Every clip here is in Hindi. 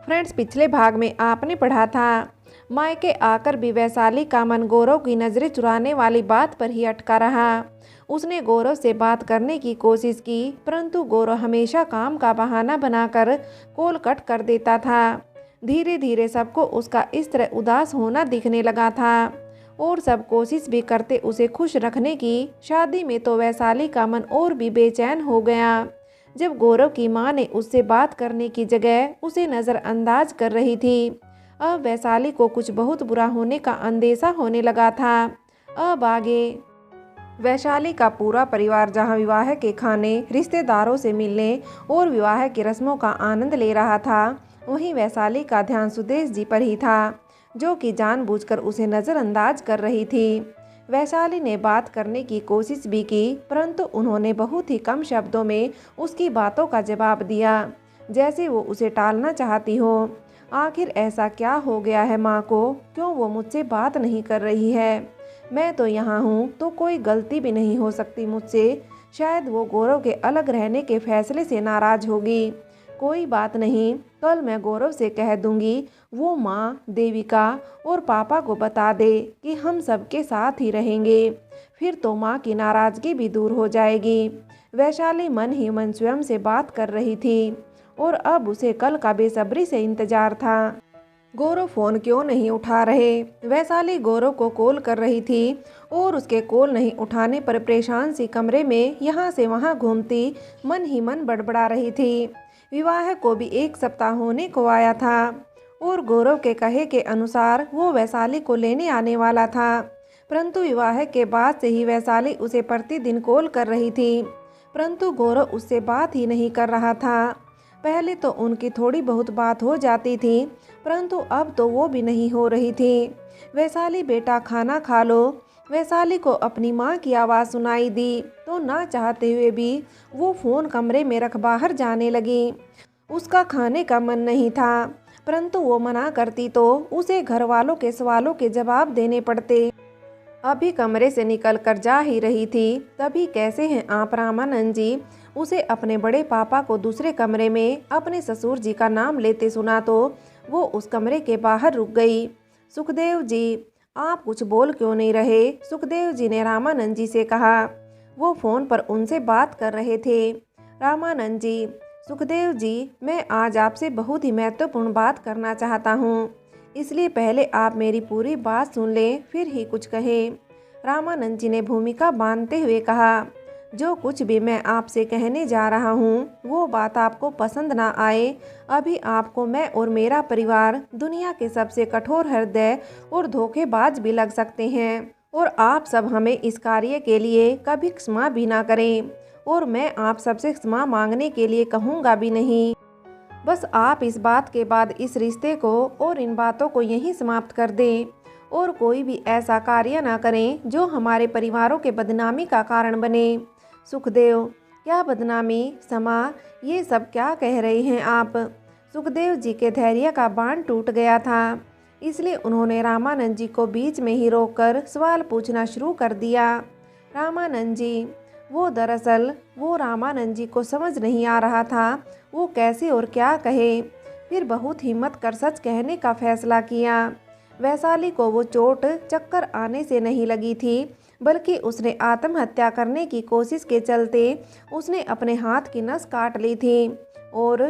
फ्रेंड्स, पिछले भाग में आपने पढ़ा था मायके आकर भी वैशाली का मन गौरव की नज़रें चुराने वाली बात पर ही अटका रहा। उसने गौरव से बात करने की कोशिश की, परंतु गौरव हमेशा काम का बहाना बनाकर कॉल कट कर देता था। धीरे धीरे सबको उसका इस तरह उदास होना दिखने लगा था और सब कोशिश भी करते उसे खुश रखने की। शादी में तो वैशाली का मन और भी बेचैन हो गया जब गौरव की मां ने उससे बात करने की जगह उसे नज़रअंदाज कर रही थी। अब वैशाली को कुछ बहुत बुरा होने का अंदेशा होने लगा था। अब आगे वैशाली का पूरा परिवार जहां विवाह के खाने, रिश्तेदारों से मिलने और विवाह की रस्मों का आनंद ले रहा था, वहीं वैशाली का ध्यान सुदेश जी पर ही था, जो कि जानबूझकर उसे नज़रअंदाज कर रही थी। वैशाली ने बात करने की कोशिश भी की, परंतु उन्होंने बहुत ही कम शब्दों में उसकी बातों का जवाब दिया, जैसे वो उसे टालना चाहती हो। आखिर ऐसा क्या हो गया है माँ को, क्यों वो मुझसे बात नहीं कर रही है? मैं तो यहाँ हूँ तो कोई गलती भी नहीं हो सकती मुझसे। शायद वो गौरव के अलग रहने के फैसले से नाराज होगी। कोई बात नहीं, कल मैं गौरव से कह दूंगी वो माँ, देविका और पापा को बता दे कि हम सबके साथ ही रहेंगे। फिर तो माँ की नाराज़गी भी दूर हो जाएगी। वैशाली मन ही मन स्वयं से बात कर रही थी और अब उसे कल का बेसब्री से इंतजार था। गौरव फ़ोन क्यों नहीं उठा रहे? वैशाली गौरव को कॉल कर रही थी और उसके कॉल नहीं उठाने पर परेशान सी कमरे में यहाँ से वहाँ घूमती मन ही मन बड़बड़ा रही थी। विवाह को भी 1 सप्ताह होने को आया था और गौरव के कहे के अनुसार वो वैशाली को लेने आने वाला था, परंतु विवाह के बाद से ही वैशाली उसे प्रतिदिन कॉल कर रही थी, परंतु गौरव उससे बात ही नहीं कर रहा था। पहले तो उनकी थोड़ी बहुत बात हो जाती थी, परंतु अब तो वो भी नहीं हो रही थी। वैशाली बेटा खाना खा लो। वैशाली को अपनी माँ की आवाज़ सुनाई दी तो ना चाहते हुए भी वो फ़ोन कमरे में रख बाहर जाने लगी। उसका खाने का मन नहीं था, परंतु वो मना करती तो उसे घर वालों के सवालों के जवाब देने पड़ते। अभी कमरे से निकल कर जा ही रही थी, तभी कैसे हैं आप रामानंद जी, उसे अपने बड़े पापा को दूसरे कमरे में अपने ससुर जी का नाम लेते सुना तो वो उस कमरे के बाहर रुक गई। सुखदेव जी, आप कुछ बोल क्यों नहीं रहे? सुखदेव जी ने रामानंद जी से कहा। वो फ़ोन पर उनसे बात कर रहे थे। रामानंद जी, सुखदेव जी, मैं आज आपसे बहुत ही महत्वपूर्ण बात करना चाहता हूँ, इसलिए पहले आप मेरी पूरी बात सुन लें, फिर ही कुछ कहें। रामानंद जी ने भूमिका बांधते हुए कहा, जो कुछ भी मैं आपसे कहने जा रहा हूँ वो बात आपको पसंद ना आए, अभी आपको मैं और मेरा परिवार दुनिया के सबसे कठोर हृदय और धोखेबाज भी लग सकते हैं और आप सब हमें इस कार्य के लिए कभी क्षमा भी ना करें और मैं आप सबसे क्षमा मांगने के लिए कहूँगा भी नहीं। बस आप इस बात के बाद इस रिश्ते को और इन बातों को यहीं समाप्त कर दें और कोई भी ऐसा कार्य ना करें जो हमारे परिवारों के बदनामी का कारण बने। सुखदेव, क्या बदनामी? समा, ये सब क्या कह रहे हैं आप? सुखदेव जी के धैर्य का बांध टूट गया था, इसलिए उन्होंने रामानंद जी को बीच में ही रोककर सवाल पूछना शुरू कर दिया। रामानंद जी, वो रामानंद जी को समझ नहीं आ रहा था वो कैसे और क्या कहे। फिर बहुत हिम्मत कर सच कहने का फैसला किया। वैशाली को वो चोट चक्कर आने से नहीं लगी थी, बल्कि उसने आत्महत्या करने की कोशिश के चलते उसने अपने हाथ की नस काट ली थी। और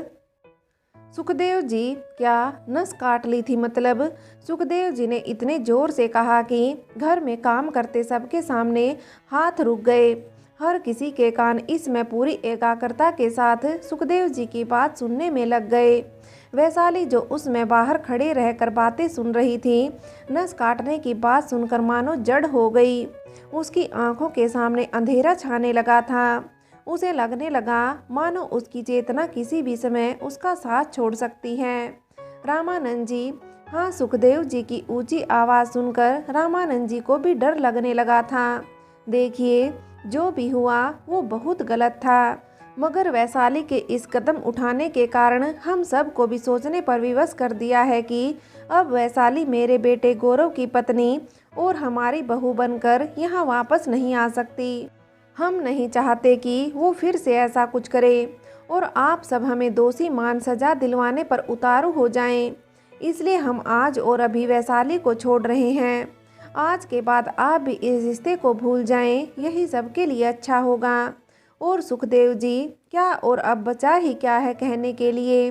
सुखदेव जी, क्या नस काट ली थी मतलब? सुखदेव जी ने इतने जोर से कहा कि घर में काम करते सबके सामने हाथ रुक गए। हर किसी के कान इसमें पूरी एकाग्रता के साथ सुखदेव जी की बात सुनने में लग गए। वैशाली जो उसमें बाहर खड़े रहकर बातें सुन रही थी, नस काटने की बात सुनकर मानो जड़ हो गई। उसकी आंखों के सामने अंधेरा छाने लगा था। उसे लगने लगा मानो उसकी चेतना किसी भी समय उसका साथ छोड़ सकती है। रामानंद जी, हाँ। सुखदेव जी की ऊंची आवाज़ सुनकर रामानंद जी को भी डर लगने लगा था। देखिए, जो भी हुआ वो बहुत गलत था, मगर वैशाली के इस कदम उठाने के कारण हम सब को भी सोचने पर विवश कर दिया है कि अब वैशाली मेरे बेटे गौरव की पत्नी और हमारी बहू बनकर यहाँ वापस नहीं आ सकती। हम नहीं चाहते कि वो फिर से ऐसा कुछ करे और आप सब हमें दोषी मान सजा दिलवाने पर उतारू हो जाएं। इसलिए हम आज और अभी वैशाली को छोड़ रहे हैं। आज के बाद आप भी इस रिश्ते को भूल जाएं, यही सबके लिए अच्छा होगा। और सुखदेव जी क्या, और अब बचा ही क्या है कहने के लिए।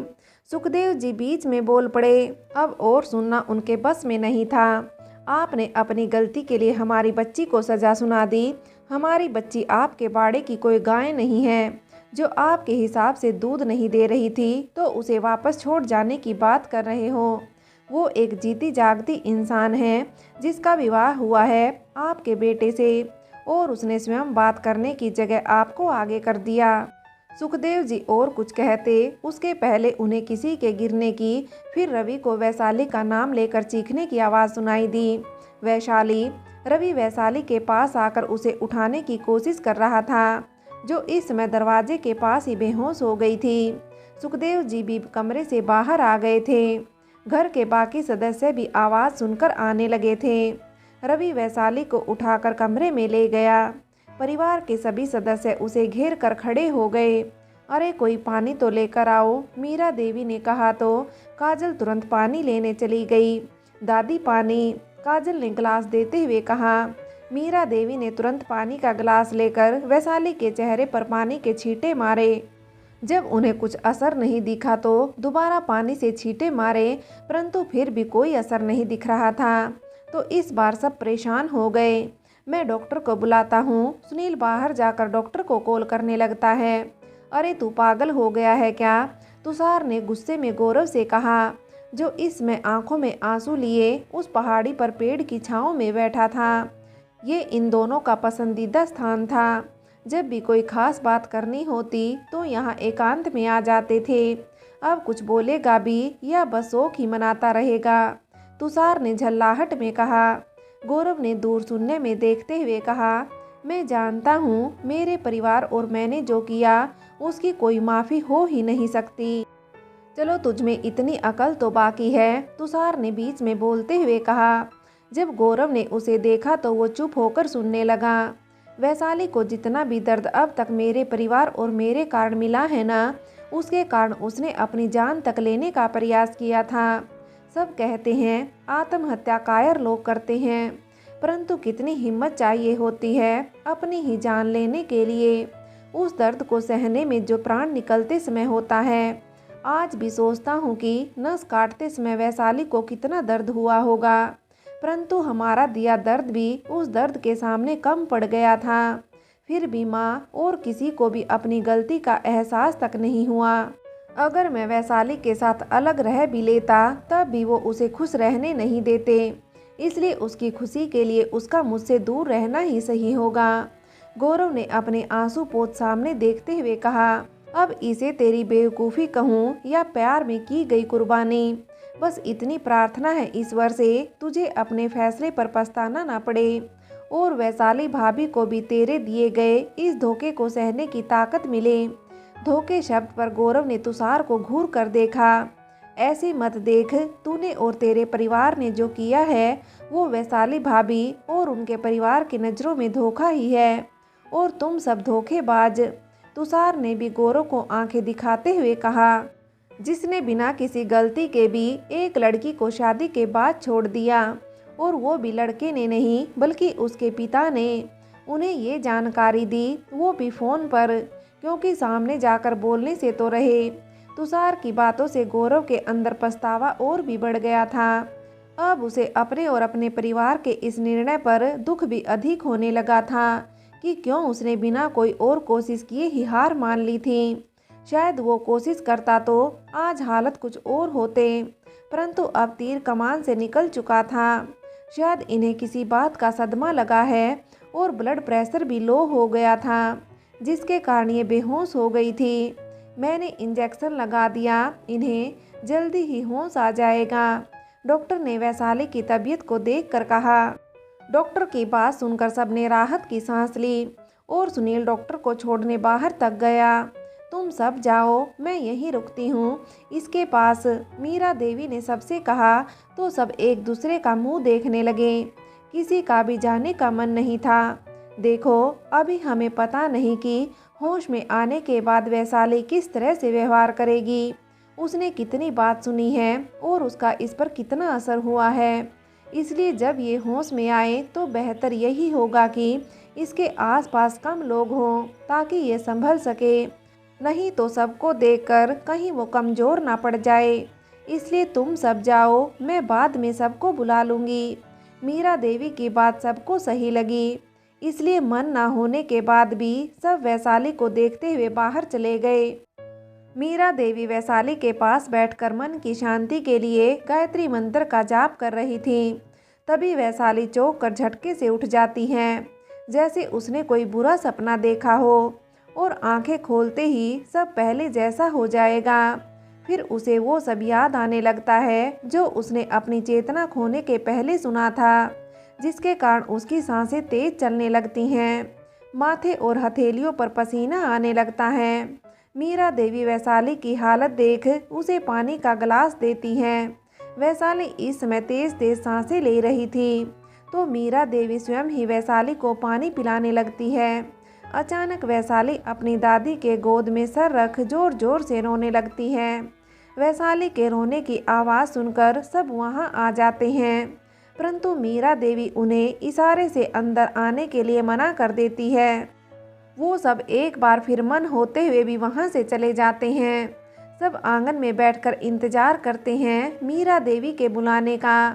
सुखदेव जी बीच में बोल पड़े। अब और सुनना उनके बस में नहीं था। आपने अपनी गलती के लिए हमारी बच्ची को सजा सुना दी। हमारी बच्ची आपके बाड़े की कोई गाय नहीं है जो आपके हिसाब से दूध नहीं दे रही थी तो उसे वापस छोड़ जाने की बात कर रहे हो। वो एक जीती जागती इंसान है जिसका विवाह हुआ है आपके बेटे से, और उसने स्वयं बात करने की जगह आपको आगे कर दिया। सुखदेव जी और कुछ कहते उसके पहले उन्हें किसी के गिरने की, फिर रवि को वैशाली का नाम लेकर चीखने की आवाज़ सुनाई दी। वैशाली। रवि वैशाली के पास आकर उसे उठाने की कोशिश कर रहा था, जो इस समय दरवाजे के पास ही बेहोश हो गई थी। सुखदेव जी भी कमरे से बाहर आ गए थे। घर के बाकी सदस्य भी आवाज़ सुनकर आने लगे थे। रवि वैशाली को उठाकर कमरे में ले गया। परिवार के सभी सदस्य उसे घेर कर खड़े हो गए। अरे कोई पानी तो लेकर आओ, मीरा देवी ने कहा तो काजल तुरंत पानी लेने चली गई। दादी पानी, काजल ने गिलास देते हुए कहा। मीरा देवी ने तुरंत पानी का गिलास लेकर वैशाली के चेहरे पर पानी के छींटे मारे। जब उन्हें कुछ असर नहीं दिखा तो दोबारा पानी से छींटे मारे, परंतु फिर भी कोई असर नहीं दिख रहा था। तो इस बार सब परेशान हो गए। मैं डॉक्टर को बुलाता हूँ। सुनील बाहर जाकर डॉक्टर को कॉल करने लगता है। अरे तू पागल हो गया है क्या? तुषार ने गुस्से में गौरव से कहा, जो इसमें आंखों में आंसू लिए उस पहाड़ी पर पेड़ की छांव में बैठा था। ये इन दोनों का पसंदीदा स्थान था। जब भी कोई खास बात करनी होती तो यहाँ एकांत में आ जाते थे। अब कुछ बोलेगा भी या बस शौक ही मनाता रहेगा? तुषार ने झल्लाहट में कहा। गौरव ने दूर सुनने में देखते हुए कहा, मैं जानता हूँ मेरे परिवार और मैंने जो किया उसकी कोई माफ़ी हो ही नहीं सकती। चलो तुझमें इतनी अकल तो बाकी है, तुषार ने बीच में बोलते हुए कहा। जब गौरव ने उसे देखा तो वो चुप होकर सुनने लगा। वैशाली को जितना भी दर्द अब तक मेरे परिवार और मेरे कारण मिला है ना, उसके कारण उसने अपनी जान तक लेने का प्रयास किया था। सब कहते हैं आत्महत्या कायर लोग करते हैं, परंतु कितनी हिम्मत चाहिए होती है अपनी ही जान लेने के लिए, उस दर्द को सहने में जो प्राण निकलते समय होता है। आज भी सोचता हूँ कि नस काटते समय वैशाली को कितना दर्द हुआ होगा, परंतु हमारा दिया दर्द भी उस दर्द के सामने कम पड़ गया था। फिर भी माँ और किसी को भी अपनी गलती का एहसास तक नहीं हुआ। अगर मैं वैशाली के साथ अलग रह भी लेता तब भी वो उसे खुश रहने नहीं देते, इसलिए उसकी खुशी के लिए उसका मुझसे दूर रहना ही सही होगा। गौरव ने अपने आंसू पोंछ सामने देखते हुए कहा, अब इसे तेरी बेवकूफ़ी कहूँ या प्यार में की गई कुर्बानी, बस इतनी प्रार्थना है ईश्वर से तुझे अपने फैसले पर पछताना ना पड़े और वैशाली भाभी को भी तेरे दिए गए इस धोखे को सहने की ताकत मिले। धोखे शब्द पर गौरव ने तुषार को घूर कर देखा। ऐसे मत देख, तूने और तेरे परिवार ने जो किया है वो वैशाली भाभी और उनके परिवार की नज़रों में धोखा ही है, और तुम सब धोखेबाज। तुषार ने भी गौरव को आंखें दिखाते हुए कहा, जिसने बिना किसी गलती के भी एक लड़की को शादी के बाद छोड़ दिया, और वो भी लड़के ने नहीं बल्कि उसके पिता ने उन्हें ये जानकारी दी, वो भी फ़ोन पर, क्योंकि सामने जाकर बोलने से तो रहे। तुषार की बातों से गौरव के अंदर पछतावा और भी बढ़ गया था। अब उसे अपने और अपने परिवार के इस निर्णय पर दुख भी अधिक होने लगा था कि क्यों उसने बिना कोई और कोशिश किए ही हार मान ली थी। शायद वो कोशिश करता तो आज हालत कुछ और होते, परंतु अब तीर कमान से निकल चुका था। शायद इन्हें किसी बात का सदमा लगा है और ब्लड प्रेशर भी लो हो गया था, जिसके कारण ये बेहोश हो गई थी। मैंने इंजेक्शन लगा दिया, इन्हें जल्दी ही होश आ जाएगा, डॉक्टर ने वैशाली की तबीयत को देखकर कहा। डॉक्टर की बात सुनकर सबने राहत की सांस ली और सुनील डॉक्टर को छोड़ने बाहर तक गया। तुम सब जाओ, मैं यहीं रुकती हूँ इसके पास, मीरा देवी ने सबसे कहा तो सब एक दूसरे का मुंह देखने लगे। किसी का भी जाने का मन नहीं था। देखो, अभी हमें पता नहीं कि होश में आने के बाद वैशाली किस तरह से व्यवहार करेगी, उसने कितनी बात सुनी है और उसका इस पर कितना असर हुआ है। इसलिए जब ये होश में आए तो बेहतर यही होगा कि इसके आसपास कम लोग हों ताकि ये संभल सके, नहीं तो सबको देखकर कहीं वो कमज़ोर ना पड़ जाए। इसलिए तुम सब जाओ, मैं बाद में सबको बुला लूँगी। मीरा देवी की बात सबको सही लगी, इसलिए मन ना होने के बाद भी सब वैशाली को देखते हुए बाहर चले गए। मीरा देवी वैशाली के पास बैठकर मन की शांति के लिए गायत्री मंत्र का जाप कर रही थी। तभी वैशाली चौंक कर झटके से उठ जाती हैं, जैसे उसने कोई बुरा सपना देखा हो, और आंखें खोलते ही सब पहले जैसा हो जाएगा। फिर उसे वो सब याद आने लगता है जो उसने अपनी चेतना खोने के पहले सुना था, जिसके कारण उसकी सांसें तेज चलने लगती हैं, माथे और हथेलियों पर पसीना आने लगता है। मीरा देवी वैशाली की हालत देख उसे पानी का गिलास देती हैं। वैशाली इस समय तेज तेज सांसें ले रही थी, तो मीरा देवी स्वयं ही वैशाली को पानी पिलाने लगती है। अचानक वैशाली अपनी दादी के गोद में सर रख जोर जोर से रोने लगती है। वैशाली के रोने की आवाज़ सुनकर सब वहां आ जाते हैं, परंतु मीरा देवी उन्हें इशारे से अंदर आने के लिए मना कर देती है। वो सब एक बार फिर मन होते हुए भी वहां से चले जाते हैं। सब आंगन में बैठकर इंतजार करते हैं मीरा देवी के बुलाने का।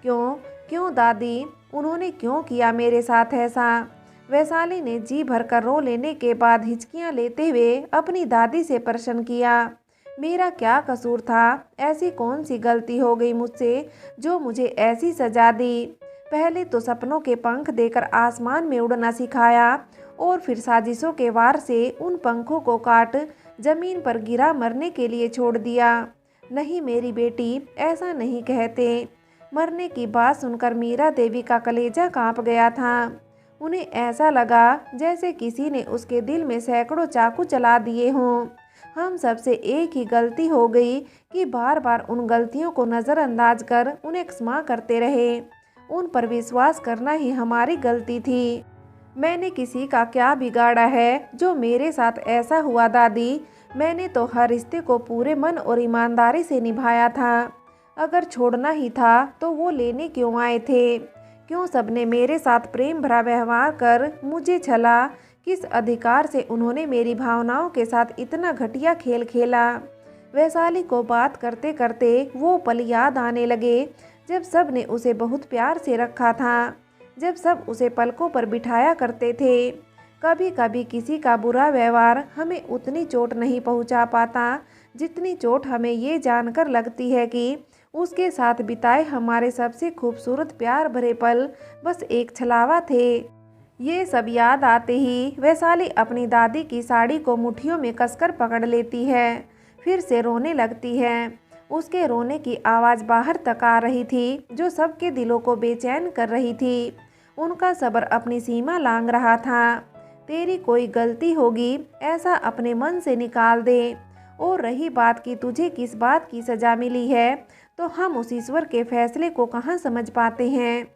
क्यों क्यों दादी, उन्होंने क्यों किया मेरे साथ ऐसा? वैशाली ने जी भरकर रो लेने के बाद हिचकियां लेते हुए अपनी दादी से प्रश्न किया, मेरा क्या कसूर था? ऐसी कौन सी गलती हो गई मुझसे जो मुझे ऐसी सजा दी? पहले तो सपनों के पंख देकर आसमान में उड़ना सिखाया, और फिर साजिशों के वार से उन पंखों को काट जमीन पर गिरा मरने के लिए छोड़ दिया। नहीं मेरी बेटी, ऐसा नहीं कहते। मरने की बात सुनकर मीरा देवी का कलेजा कांप गया था। उन्हें ऐसा लगा जैसे किसी ने उसके दिल में सैकड़ों चाकू चला दिए हों। हम सबसे एक ही गलती हो गई कि बार बार उन गलतियों को नज़रअंदाज कर उन्हें क्षमा करते रहे। उन पर विश्वास करना ही हमारी गलती थी। मैंने किसी का क्या बिगाड़ा है जो मेरे साथ ऐसा हुआ दादी? मैंने तो हर रिश्ते को पूरे मन और ईमानदारी से निभाया था। अगर छोड़ना ही था तो वो लेने क्यों आए थे? क्यों सबने मेरे साथ प्रेम भरा व्यवहार कर मुझे छला? किस अधिकार से उन्होंने मेरी भावनाओं के साथ इतना घटिया खेल खेला? वैशाली को बात करते करते वो पल याद आने लगे जब सब ने उसे बहुत प्यार से रखा था, जब सब उसे पलकों पर बिठाया करते थे। कभी कभी किसी का बुरा व्यवहार हमें उतनी चोट नहीं पहुंचा पाता जितनी चोट हमें ये जानकर लगती है कि उसके साथ बिताए हमारे सबसे खूबसूरत प्यार भरे पल बस एक छलावा थे। ये सब याद आते ही वैशाली अपनी दादी की साड़ी को मुट्ठियों में कसकर पकड़ लेती है, फिर से रोने लगती है। उसके रोने की आवाज़ बाहर तक आ रही थी, जो सबके दिलों को बेचैन कर रही थी। उनका सब्र अपनी सीमा लांघ रहा था। तेरी कोई गलती होगी ऐसा अपने मन से निकाल दे। और रही बात कि तुझे किस बात की सज़ा मिली है, तो हम उस ईश्वर के फैसले को कहाँ समझ पाते हैं।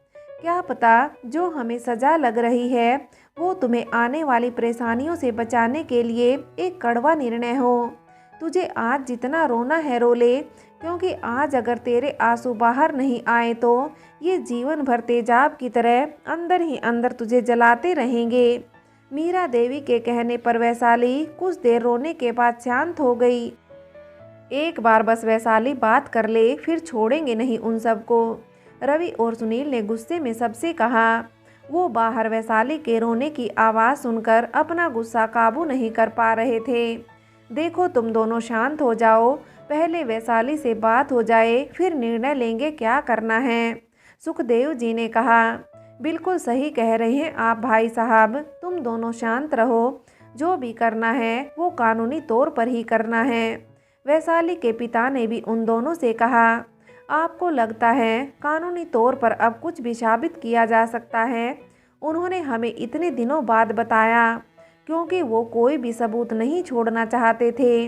क्या पता जो हमें सज़ा लग रही है वो तुम्हें आने वाली परेशानियों से बचाने के लिए एक कड़वा निर्णय हो। तुझे आज जितना रोना है रो ले, क्योंकि आज अगर तेरे आंसू बाहर नहीं आए तो ये जीवन भर तेजाब की तरह अंदर ही अंदर तुझे जलाते रहेंगे। मीरा देवी के कहने पर वैशाली कुछ देर रोने के बाद शांत हो गई। एक बार बस वैशाली बात कर ले, फिर छोड़ेंगे नहीं उन सबको, रवि और सुनील ने गुस्से में सबसे कहा। वो बाहर वैशाली के रोने की आवाज़ सुनकर अपना गुस्सा काबू नहीं कर पा रहे थे। देखो तुम दोनों शांत हो जाओ, पहले वैशाली से बात हो जाए, फिर निर्णय लेंगे क्या करना है। सुखदेव जी ने कहा। बिल्कुल सही कह रहे हैं आप भाई साहब, तुम दोनों शांत रहो। जो भी करना है वो कानूनी तौर पर ही करना है। वैशाली के पिता ने भी उन दोनों से कहा। आपको लगता है कानूनी तौर पर अब कुछ भी साबित किया जा सकता है? उन्होंने हमें इतने दिनों बाद बताया, क्योंकि वो कोई भी सबूत नहीं छोड़ना चाहते थे।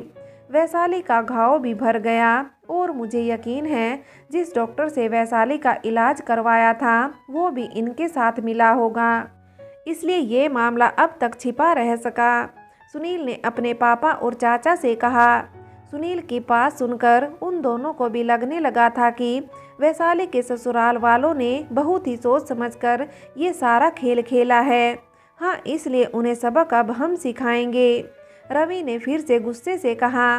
वैशाली का घाव भी भर गया, और मुझे यकीन है जिस डॉक्टर से वैशाली का इलाज करवाया था वो भी इनके साथ मिला होगा, इसलिए ये मामला अब तक छिपा रह सका। सुनील ने अपने पापा और चाचा से कहा। सुनील की बात सुनकर उन दोनों को भी लगने लगा था कि वैशाली के ससुराल वालों ने बहुत ही सोच समझकर ये सारा खेल खेला है। हाँ, इसलिए उन्हें सबक अब हम सिखाएंगे। रवि ने फिर से गुस्से से कहा।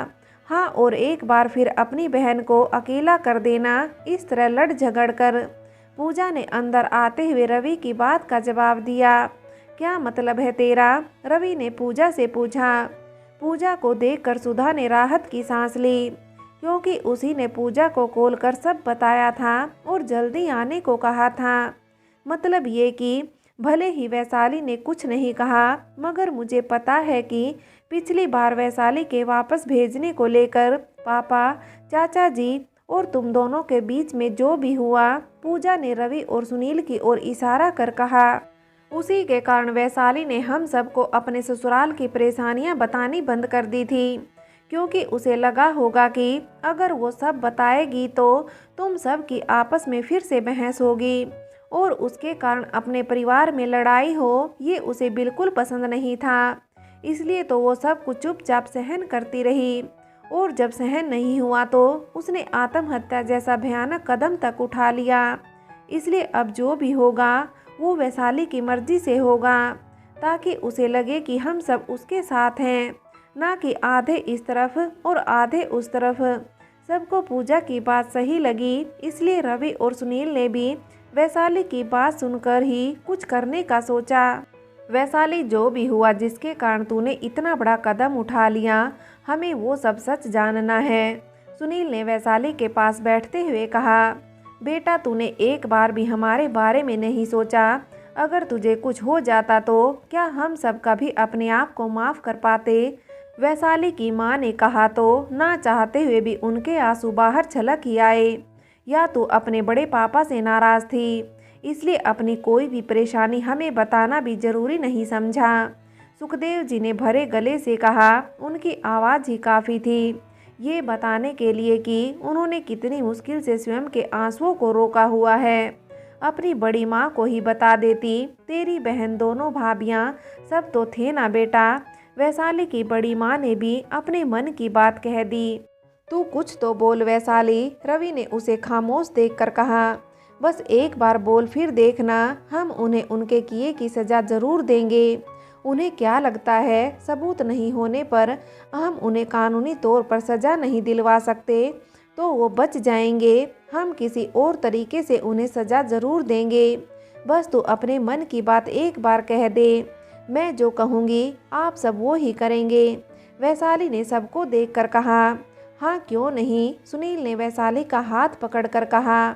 हाँ, और एक बार फिर अपनी बहन को अकेला कर देना, इस तरह लड़ झगड़ कर। पूजा ने अंदर आते हुए रवि की बात का जवाब दिया। क्या मतलब है तेरा? रवि ने पूजा से पूछा। पूजा को देखकर सुधा ने राहत की सांस ली, क्योंकि उसी ने पूजा को कॉल कर सब बताया था और जल्दी आने को कहा था। मतलब ये कि भले ही वैशाली ने कुछ नहीं कहा, मगर मुझे पता है कि पिछली बार वैशाली के वापस भेजने को लेकर पापा, चाचा जी और तुम दोनों के बीच में जो भी हुआ, पूजा ने रवि और सुनील की ओर इशारा कर कहा, उसी के कारण वैशाली ने हम सबको अपने ससुराल की परेशानियां बतानी बंद कर दी थी, क्योंकि उसे लगा होगा कि अगर वो सब बताएगी तो तुम सब की आपस में फिर से बहस होगी और उसके कारण अपने परिवार में लड़ाई हो, ये उसे बिल्कुल पसंद नहीं था। इसलिए तो वो सब कुछ चुपचाप सहन करती रही और जब सहन नहीं हुआ तो उसने आत्महत्या जैसा भयानक कदम तक उठा लिया। इसलिए अब जो भी होगा वो वैशाली की मर्जी से होगा, ताकि उसे लगे कि हम सब उसके साथ हैं, ना कि आधे इस तरफ और आधे उस तरफ। सबको पूजा की बात सही लगी, इसलिए रवि और सुनील ने भी वैशाली की बात सुनकर ही कुछ करने का सोचा। वैशाली, जो भी हुआ जिसके कारण तूने इतना बड़ा कदम उठा लिया, हमें वो सब सच जानना है। सुनील ने वैशाली के पास बैठते हुए कहा। बेटा, तूने एक बार भी हमारे बारे में नहीं सोचा। अगर तुझे कुछ हो जाता तो क्या हम सब कभी अपने आप को माफ़ कर पाते? वैशाली की माँ ने कहा तो ना चाहते हुए भी उनके आंसू बाहर छलक ही आए। या तू अपने बड़े पापा से नाराज़ थी, इसलिए अपनी कोई भी परेशानी हमें बताना भी जरूरी नहीं समझा? सुखदेव जी ने भरे गले से कहा। उनकी आवाज़ ही काफ़ी थी ये बताने के लिए कि उन्होंने कितनी मुश्किल से स्वयं के आंसुओं को रोका हुआ है। अपनी बड़ी माँ को ही बता देती, तेरी बहन, दोनों भाभियाँ सब तो थे ना बेटा। वैशाली की बड़ी माँ ने भी अपने मन की बात कह दी। तू कुछ तो बोल वैशाली, रवि ने उसे खामोश देखकर कहा। बस एक बार बोल, फिर देखना, हम उन्हें उनके किए की सज़ा ज़रूर देंगे। उन्हें क्या लगता है सबूत नहीं होने पर हम उन्हें कानूनी तौर पर सज़ा नहीं दिलवा सकते तो वो बच जाएंगे? हम किसी और तरीके से उन्हें सज़ा ज़रूर देंगे। बस तू अपने मन की बात एक बार कह दे, मैं जो कहूँगी आप सब वो ही करेंगे। वैशाली ने सबको देखकर कहा। हाँ, क्यों नहीं? सुनील ने वैशाली का हाथ पकड़कर कहा।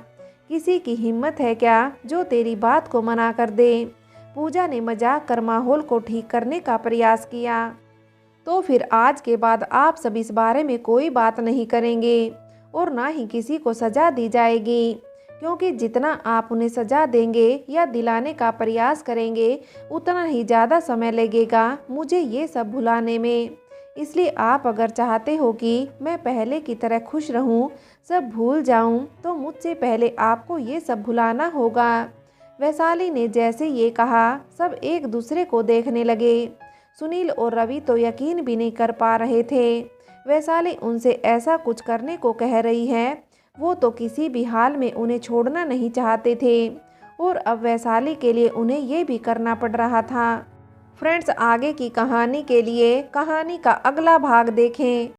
किसी की हिम्मत है क्या जो तेरी बात को मना कर दे? पूजा ने मजाक कर माहौल को ठीक करने का प्रयास किया। तो फिर आज के बाद आप सब इस बारे में कोई बात नहीं करेंगे और ना ही किसी को सज़ा दी जाएगी, क्योंकि जितना आप उन्हें सज़ा देंगे या दिलाने का प्रयास करेंगे उतना ही ज़्यादा समय लगेगा मुझे ये सब भुलाने में। इसलिए आप अगर चाहते हो कि मैं पहले की तरह खुश रहूं, सब भूल जाऊं, तो मुझसे पहले आपको ये सब भुलाना होगा। वैशाली ने जैसे ये कहा, सब एक दूसरे को देखने लगे। सुनील और रवि तो यकीन भी नहीं कर पा रहे थे। वैशाली उनसे ऐसा कुछ करने को कह रही है, वो तो किसी भी हाल में उन्हें छोड़ना नहीं चाहते थे और अब वैशाली के लिए उन्हें ये भी करना पड़ रहा था। फ्रेंड्स, आगे की कहानी के लिए कहानी का अगला भाग देखें।